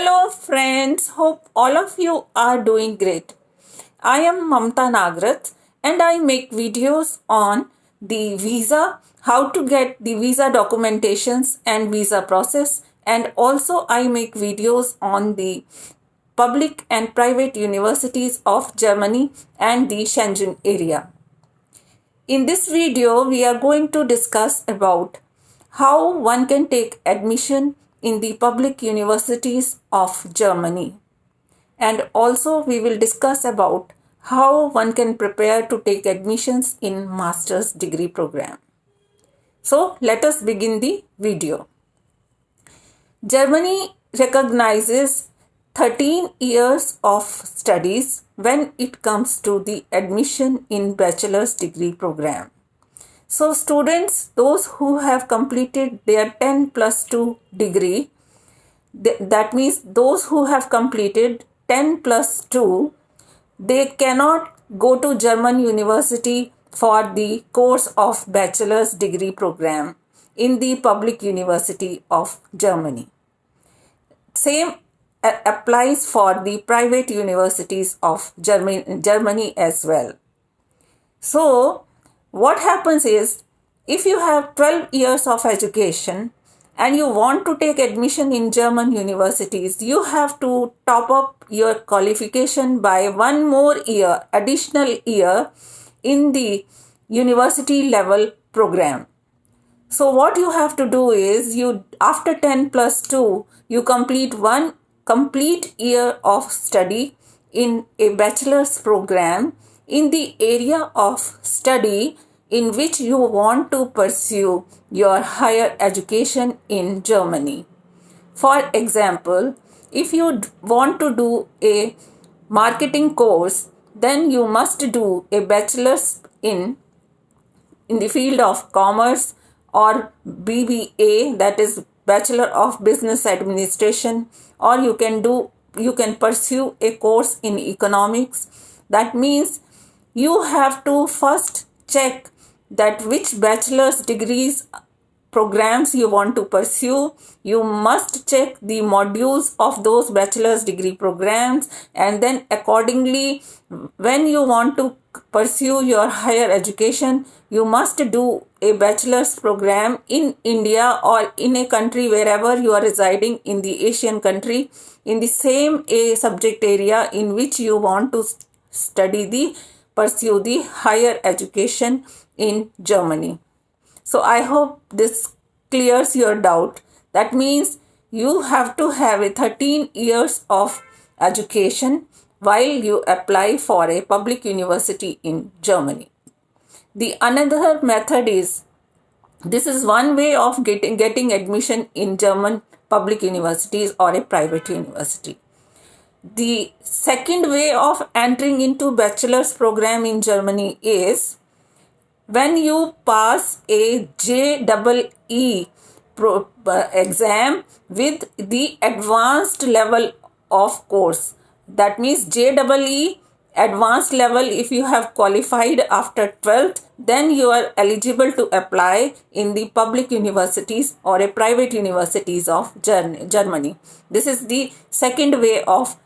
Hello friends, hope all of you are doing great. I am Mamta Nagrath and I make videos on the visa, how to get the visa documentations and visa process, and also I make videos on the public and private universities of Germany and the Schengen area. In this video, we are going to discuss about how one can take admission in the public universities of Germany. And also we will discuss about how one can prepare to take admissions in master's degree program. So let us begin the video. Germany recognizes 13 years of studies when it comes to the admission in bachelor's degree program. So students, those who have completed their 10 plus 2 degree, that means those who have completed 10 plus 2, they cannot go to German university for the course of bachelor's degree program in the public university of Germany. Same applies for the private universities of Germany as well. So what happens is, if you have 12 years of education and you want to take admission in German universities, you have to top up your qualification by one more year, additional year in the university level program. So what you have to do is, after 10 plus 2, you complete one complete year of study in a bachelor's program in the area of study in which you want to pursue your higher education in Germany. For example, if you want to do a marketing course, then you must do a bachelor's in the field of commerce, or BBA, that is Bachelor of Business Administration, or you can pursue a course in economics. That means you have to first check that which bachelor's degrees programs you want to pursue. You must check the modules of those bachelor's degree programs, and then accordingly, when you want to pursue your higher education, you must do a bachelor's program in India or in a country wherever you are residing in the Asian country in the same subject area in which you want to pursue the higher education in Germany. So I hope this clears your doubt. That means you have to have a 13 years of education while you apply for a public university in Germany. The another method is, this is one way of getting admission in German public universities or a private university. The second way of entering into bachelor's program in Germany is, when you pass a JEE exam with the advanced level of course. That means JEE advanced level, if you have qualified after 12th, then you are eligible to apply in the public universities or a private universities of Germany. This is the second way of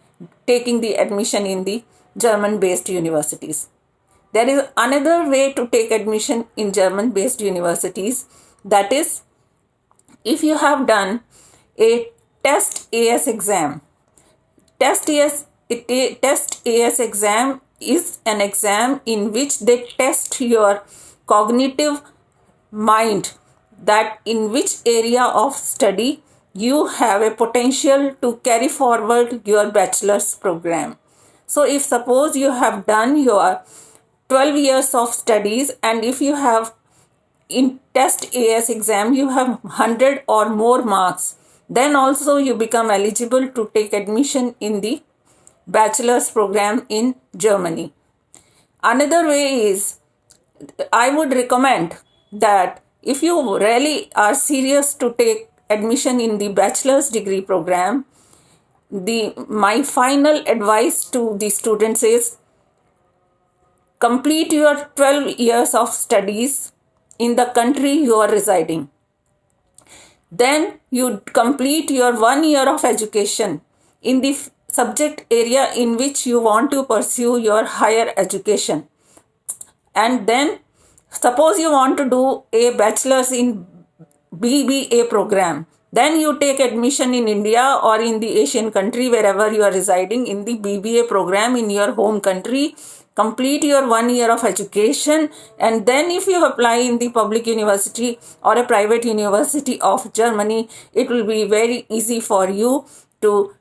taking the admission in the German-based universities. There is another way to take admission in German-based universities. That is, if you have done a test AS exam. Test AS exam is an exam in which they test your cognitive mind, that in which area of study you have a potential to carry forward your bachelor's program. So if suppose you have done your 12 years of studies, and if you have in test AS exam you have 100 or more marks, then also you become eligible to take admission in the bachelor's program in Germany. Another way is, I would recommend that if you really are serious to take admission in the bachelor's degree program, my final advice to the students is, complete your 12 years of studies in the country you are residing. Then you complete your 1 year of education in the subject area in which you want to pursue your higher education. And then suppose you want to do a bachelor's in BBA program, then you take admission in India or in the Asian country wherever you are residing in the BBA program in your home country, complete your 1 year of education, and then if you apply in the public university or a private university of Germany, it will be very easy for you to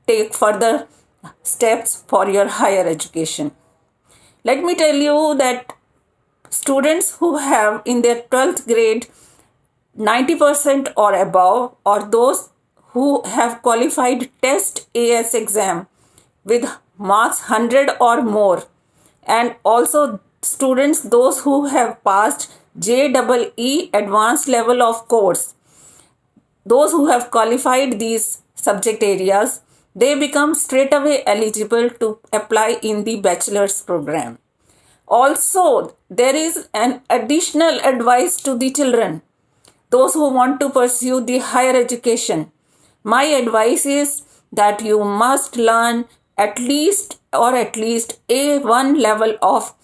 take further steps for your higher education. Let me tell you that students who have in their 12th grade 90% or above, or those who have qualified test AS exam with marks 100 or more, and also students those who have passed JEE advanced level of course, those who have qualified these subject areas, they become straight away eligible to apply in the bachelor's program. Also, there is an additional advice to the children, those who want to pursue the higher education. My advice is that you must learn at least A1 level of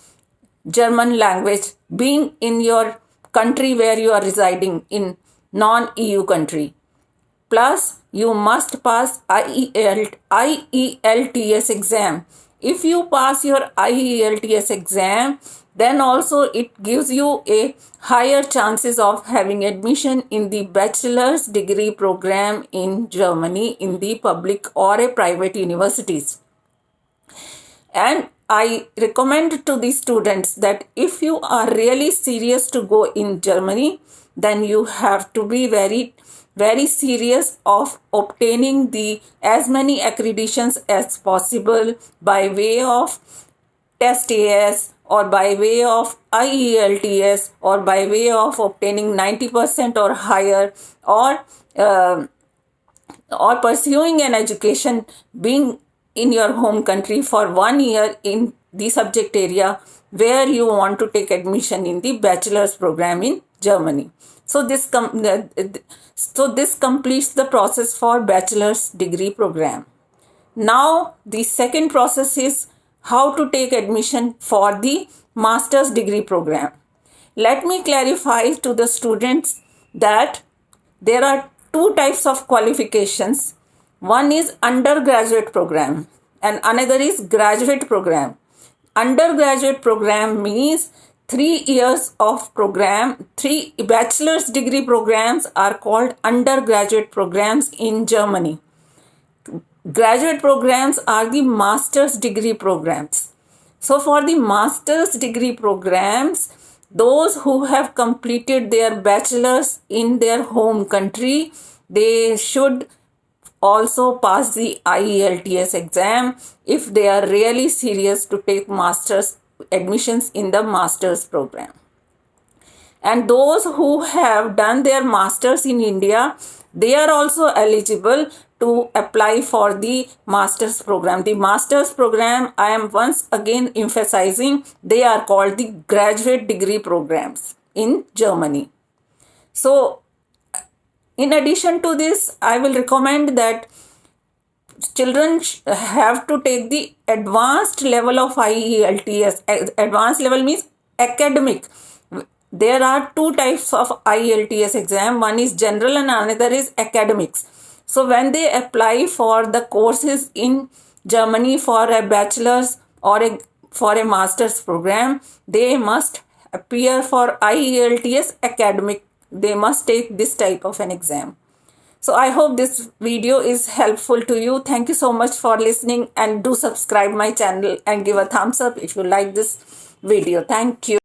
German language, being in your country where you are residing in non-EU country. Plus, you must pass IELTS exam. If you pass your IELTS exam, then also it gives you a higher chances of having admission in the bachelor's degree program in Germany in the public or a private universities. And I recommend to the students that if you are really serious to go in Germany, then you have to be very serious of obtaining the as many accreditations as possible by way of test AS or by way of IELTS or by way of obtaining 90% or higher, or pursuing an education being in your home country for 1 year in the subject area where you want to take admission in the bachelor's program in Germany. So this completes the process for bachelor's degree program. Now the second process is how to take admission for the master's degree program. Let me clarify to the students that there are two types of qualifications. One is undergraduate program and another is graduate program. Undergraduate program means 3 years of program. 3 bachelor's degree programs are called undergraduate programs in Germany. Graduate programs are the master's degree programs. So for the master's degree programs, those who have completed their bachelor's in their home country, they should also pass the IELTS exam if they are really serious to take master's admissions in the master's program. And those who have done their masters in India, they are also eligible to apply for the master's program. The master's program, I am once again emphasizing, they are called the graduate degree programs in Germany. So in addition to this, I will recommend that children have to take the advanced level of IELTS. Advanced level means academic. There are two types of IELTS exam. One is general and another is academics. So when they apply for the courses in Germany for a bachelor's or for a master's program, they must appear for IELTS academic. They must take this type of an exam. So I hope this video is helpful to you. Thank you so much for listening, and do subscribe my channel and give a thumbs up if you like this video. Thank you.